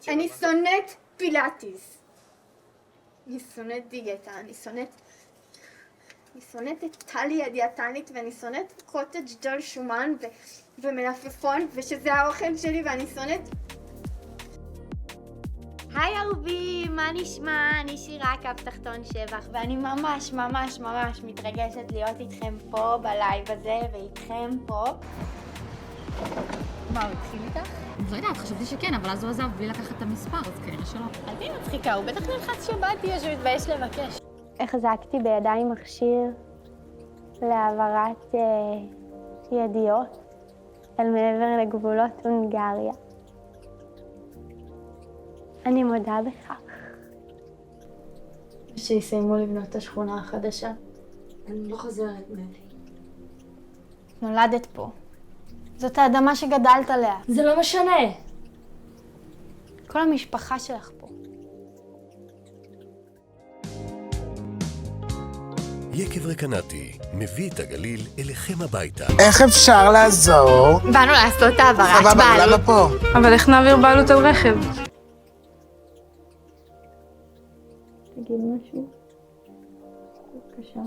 אני שונאת פילאטיס. אני שונאת דיאטה, אני שונאת את טלי הדיאטנית, ואני שונאת קוטג' ג'ול שומן ומלפפון, ושזה האוכל שלי, ואני שונאת... היי אהובים, מה נשמע? אני שירה, קו תחתון שבח, ואני ממש ממש ממש מתרגשת להיות איתכם פה בלייב הזה, ואיתכם פה. מה, הוא התחיל איתך? לא יודעת, חשבתי שכן, אבל אז הוא עזב בלי לקחת את המספר, אז כנראה שלא. אל תהי מצחיקה, הוא בטח נלחץ שבאתי, שהוא התבייש לבקש. החזקתי בידיי מכשיר להעברת ידיעות אל מעבר לגבולות הונגריה. אני מודה בכך. שיסיימו לבנות את השכונה החדשה. אני לא חוזרת, מלי. נולדת פה. זאת האדמה שגדלת עליה. זה לא משנה. כל המשפחה שלך פה. יקב רקנתי מביא את הגליל אליכם הביתה. איך אפשר לעזור? באנו לעשות העברת סבבה, בעלות. למה פה? אבל איך נעביר בעלות על רכב? תגיד משהו. בבקשה.